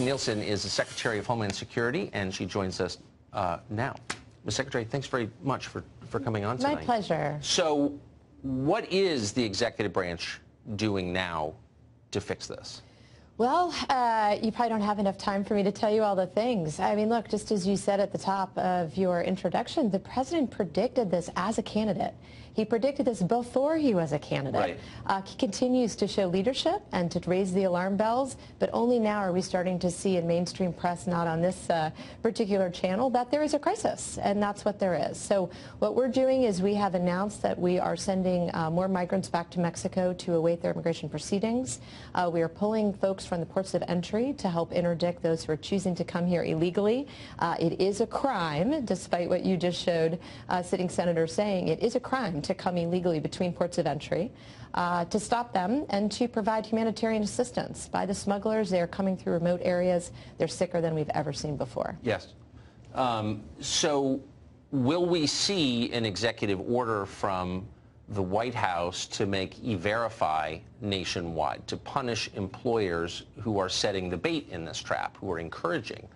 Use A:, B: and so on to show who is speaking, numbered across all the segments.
A: Nielsen is the Secretary of Homeland Security, and she joins us now. Ms. Secretary, thanks very much for coming on tonight.
B: My pleasure.
A: So what is the executive branch doing now to fix this?
B: Well, you probably don't have enough time for me to tell you all the things. I mean, look, just as you said at the top of your introduction, the president predicted this as a candidate. He predicted this before he was a candidate.
A: Right.
B: He continues to show leadership and to raise the alarm bells, but only now are we starting to see in mainstream press, not on this particular channel, that there is a crisis, and that's what there is. So what we're doing is we have announced that we are sending more migrants back to Mexico to await their immigration proceedings. We are pulling folks from the ports of entry to help interdict those who are choosing to come here illegally. It is a crime, despite what you just showed sitting senator saying, it is a crime to come illegally between ports of entry, to stop them and to provide humanitarian assistance. By the smugglers, they are coming through remote areas. They're sicker than we've ever seen before.
A: Yes. So will we see an executive order from the White House to make E-Verify nationwide, to punish employers who are setting the bait in this trap, who are encouraging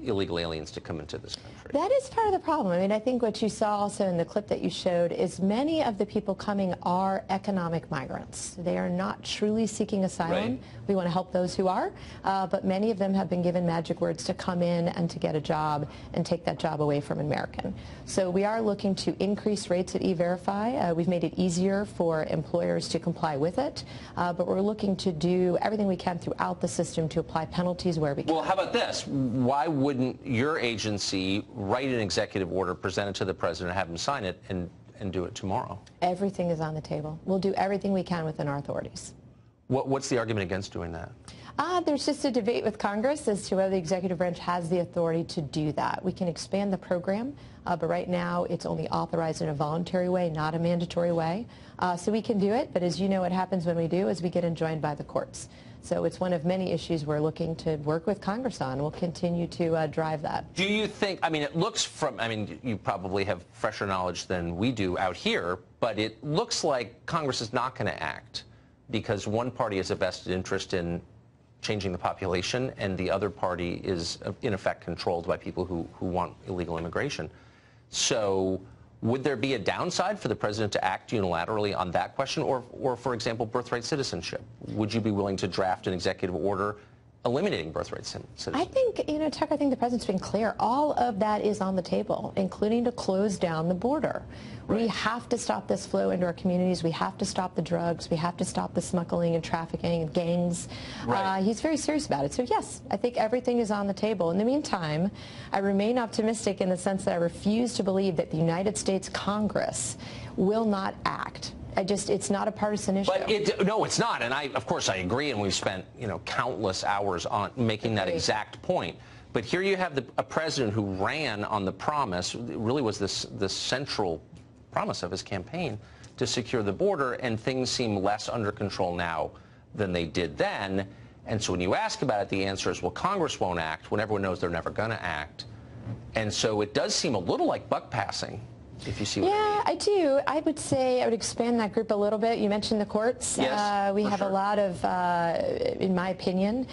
A: illegal aliens to come into this country?
B: That is part of the problem. I mean, I think what you saw also in the clip that you showed is many of the people coming are economic migrants. They are not truly seeking asylum.
A: Right.
B: We want to help those who are, but many of them have been given magic words to come in and to get a job and take that job away from an American. So we are looking to increase rates at E-Verify. We've made it easier for employers to comply with it, but we're looking to do everything we can throughout the system to apply penalties where we can.
A: Well, how about this? Why wouldn't your agency write an executive order, present it to the president, have him sign it, and do it tomorrow?
B: Everything is on the table. We'll do everything we can within our authorities.
A: What's the argument against doing that?
B: There's just a debate with Congress as to whether the executive branch has the authority to do that. We can expand the program, but right now it's only authorized in a voluntary way, not a mandatory way. So we can do it, but as you know, what happens when we do is we get enjoined by the courts. So it's one of many issues we're looking to work with Congress on. We'll continue to drive that.
A: Do you think, I mean, it looks from, I mean, you probably have fresher knowledge than we do out here, but it looks like Congress is not going to act because one party has a vested interest in changing the population and the other party is, in effect, controlled by people who want illegal immigration. So would there be a downside for the president to act unilaterally on that question? Or for example, birthright citizenship? Would you be willing to draft an executive order eliminating birthright citizenship?
B: I think, you know, Chuck, I think the president's been clear. All of that is on the table, including to close down the border. Right. We have to stop this flow into our communities. We have to stop the drugs. We have to stop the smuggling and trafficking and gangs. Right. He's very serious about it. So, yes, I think everything is on the table. In the meantime, I remain optimistic in the sense that I refuse to believe that the United States Congress will not act. It's not a partisan issue.
A: But no, it's not. And of course, I agree. And we've spent, countless hours on making that exact point. But here you have a president who ran on the promise, it really was this central promise of his campaign, to secure the border. And things seem less under control now than they did then. And so when you ask about it, the answer is, well, Congress won't act when everyone knows they're never going to act. And so it does seem a little like buck passing, if you see what I mean.
B: Yeah, I do. I would say I would expand that group a little bit. You mentioned the courts.
A: Yes,
B: we have
A: sure.
B: a lot of, in my opinion,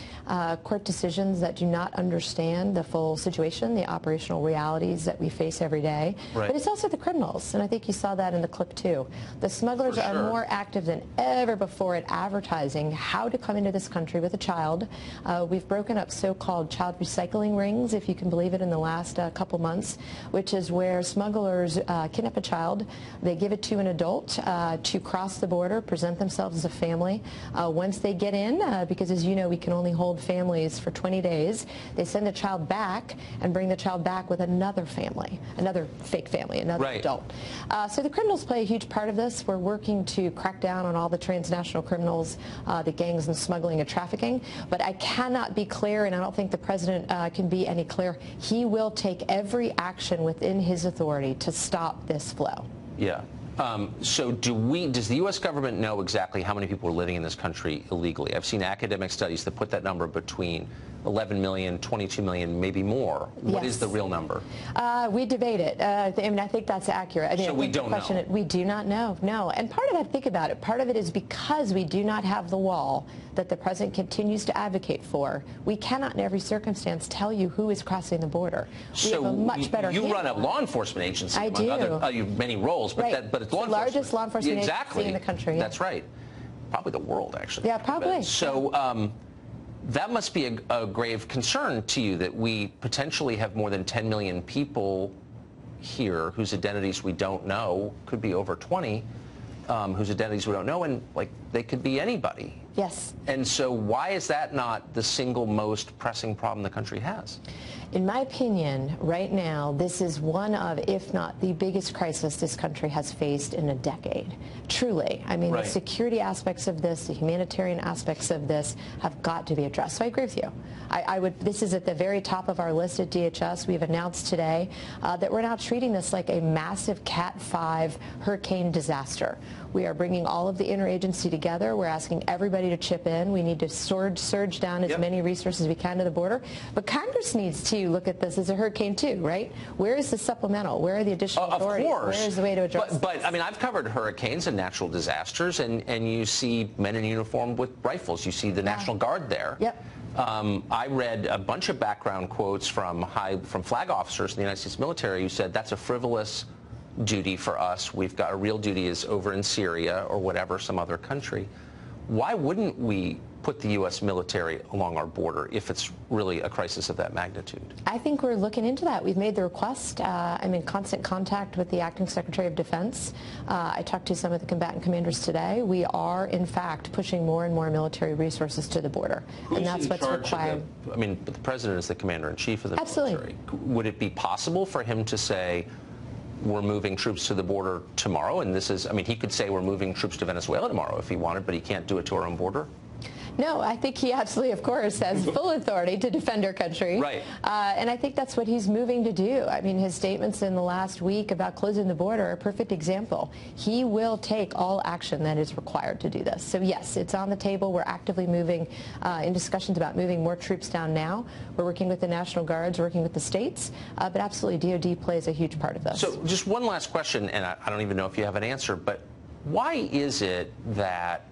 B: court decisions that do not understand the full situation, the operational realities that we face every day.
A: Right.
B: But it's also the criminals, and I think you saw that in the clip too. The smugglers are more active than ever before at advertising how to come into this country with a child. We've broken up so-called child recycling rings, if you can believe it, in the last couple months, which is where smugglers kidnap a child, they give it to an adult to cross the border, present themselves as a family. Once they get in, because as you know, we can only hold families for 20 days, they send the child back and bring the child back with another family, another fake family, another adult. So the criminals play a huge part of this. We're working to crack down on all the transnational criminals, the gangs and smuggling and trafficking. But I cannot be clear, and I don't think the president can be any clearer. He will take every action within his authority to stop this flow.
A: Yeah. So does the U.S. government know exactly how many people are living in this country illegally? I've seen academic studies that put that number between 11 million, 22 million, maybe more. What is the real number?
B: We debate it. I mean, I think that's accurate. I mean,
A: so we don't know.
B: We do not know, no. And part of that, think about it, part of it is because we do not have the wall that the president continues to advocate for. We cannot in every circumstance tell you who is crossing the border. We have a much better handle.
A: You run a law enforcement agency.
B: I do.
A: You have many roles, but, but it's law enforcement.
B: The largest law enforcement
A: agency
B: in the country. Yeah.
A: That's right. Probably the world, actually.
B: Yeah, probably.
A: So that must be a grave concern to you, that we potentially have more than 10 million people here whose identities we don't know, could be over 20, whose identities we don't know, and like they could be anybody.
B: Yes.
A: And so why is that not the single most pressing problem the country has?
B: In my opinion, right now, this is one of, if not the biggest crisis this country has faced in a decade. Truly. I mean, the security aspects of this, the humanitarian aspects of this have got to be addressed. So I agree with you. This is at the very top of our list at DHS. We've announced today that we're now treating this like a massive Cat 5 hurricane disaster. We are bringing all of the interagency together. We're asking everybody to chip in. We need to surge down as many resources as we can to the border. But Congress needs to look at this as a hurricane too, right? Where is the supplemental? Where are the additional authorities?
A: Of course.
B: Where is the way to address this?
A: But I mean, I've covered hurricanes and natural disasters, and you see men in uniform with rifles. You see the National Guard there.
B: Yep.
A: I read a bunch of background quotes from flag officers in the United States military who said that's a frivolous duty for us. We've got a real duty is over in Syria or whatever, some other country. Why wouldn't we put the U.S. military along our border if it's really a crisis of that magnitude?
B: I think we're looking into that. We've made the request. I'm in constant contact with the acting Secretary of Defense. I talked to some of the combatant commanders today. We are, in fact, pushing more and more military resources to the border.
A: Who's
B: and that's
A: in
B: what's
A: charge
B: required.
A: I mean, but the president is the commander-in-chief of the
B: Absolutely.
A: military. Would it be possible for him to say, we're moving troops to the border tomorrow? And this is, I mean, he could say we're moving troops to Venezuela tomorrow if he wanted, but he can't do it to our own border?
B: No, I think he absolutely, of course, has full authority to defend our country.
A: Right.
B: And I think that's what he's moving to do. I mean, his statements in the last week about closing the border are a perfect example. He will take all action that is required to do this. So, yes, it's on the table. We're actively moving in discussions about moving more troops down now. We're working with the National Guards, working with the states. But absolutely, DOD plays a huge part of this.
A: So just one last question, and I don't even know if you have an answer, but why is it that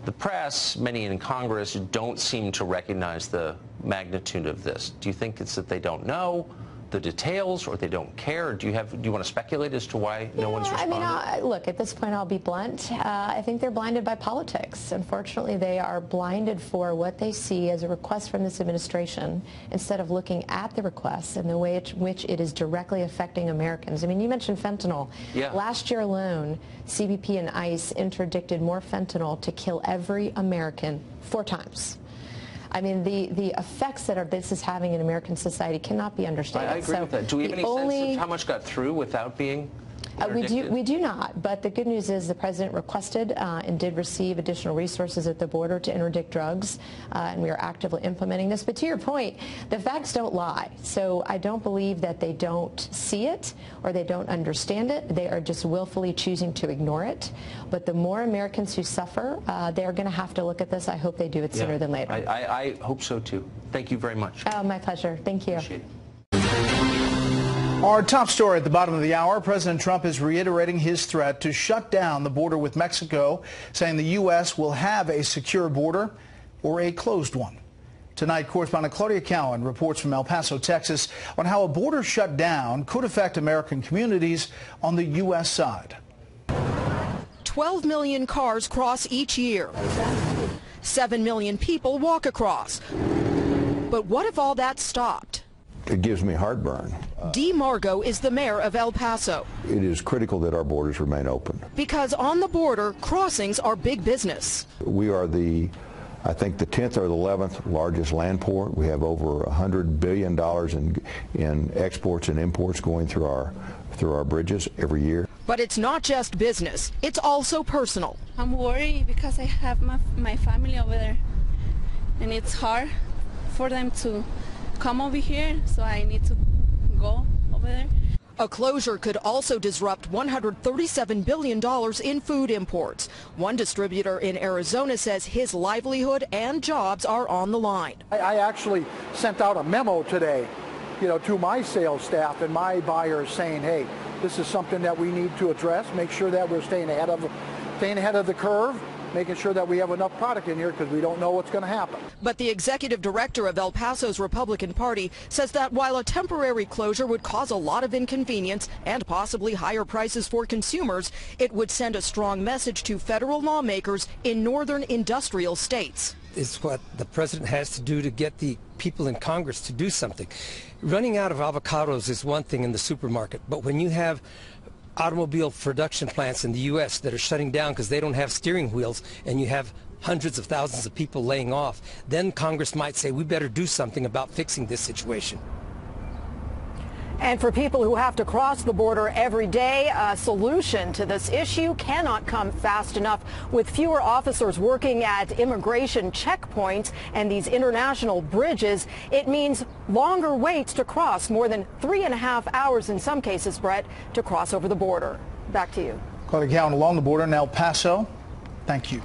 A: the press, many in Congress, don't seem to recognize the magnitude of this? Do you think it's that they don't know the details, or they don't care? Do you want to speculate as to why no one's responding?
B: I mean, look, at this point, I'll be blunt. I think they're blinded by politics. Unfortunately, they are blinded for what they see as a request from this administration instead of looking at the requests and the way in which it is directly affecting Americans. I mean, you mentioned fentanyl.
A: Yeah.
B: Last year alone, CBP and ICE interdicted more fentanyl to kill every American 4 times. I mean, the effects that this is having in American society cannot be understated.
A: I agree with that. Do we have any sense of how much got through without being interdicted?
B: We do not, but the good news is the president requested and did receive additional resources at the border to interdict drugs, and we are actively implementing this. But to your point, the facts don't lie. So I don't believe that they don't see it or they don't understand it. They are just willfully choosing to ignore it. But the more Americans who suffer, they're going to have to look at this. I hope they do it sooner than later.
A: I hope so, too. Thank you very much.
B: Oh, my pleasure. Thank you.
A: Appreciate it.
C: Our top story at the bottom of the hour, President Trump is reiterating his threat to shut down the border with Mexico, saying the U.S. will have a secure border or a closed one. Tonight, correspondent Claudia Cowan reports from El Paso, Texas, on how a border shutdown could affect American communities on the U.S. side.
D: 12 million cars cross each year. 7 million people walk across. But what if all that stopped?
E: It gives me heartburn.
D: Dee Margo is the mayor of El Paso.
E: It is critical that our borders remain open.
D: Because on the border, crossings are big business.
E: We are I think the 10th or the 11th largest land port. We have over $100 billion in exports and imports going through our bridges every year.
D: But it's not just business, it's also personal.
F: I'm worried because I have my family over there, and it's hard for them to come over here, so I need to go over there.
D: A closure could also disrupt $137 billion in food imports. One distributor in Arizona says his livelihood and jobs are on the line.
G: I actually sent out a memo today, to my sales staff and my buyers saying, hey, this is something that we need to address, make sure that we're staying ahead of the curve, making sure that we have enough product in here because we don't know what's going to happen.
D: But the executive director of El Paso's Republican Party says that while a temporary closure would cause a lot of inconvenience and possibly higher prices for consumers, it would send a strong message to federal lawmakers in northern industrial states.
H: It's what the president has to do to get the people in Congress to do something. Running out of avocados is one thing in the supermarket, but when you have automobile production plants in the U.S. that are shutting down because they don't have steering wheels, and you have hundreds of thousands of people laying off, then Congress might say we better do something about fixing this situation.
D: And for people who have to cross the border every day, a solution to this issue cannot come fast enough. With fewer officers working at immigration checkpoints and these international bridges, it means longer waits to cross, more than 3.5 hours in some cases, Brett, to cross over the border. Back to you.
C: Claudia Cowan along the border in El Paso. Thank you.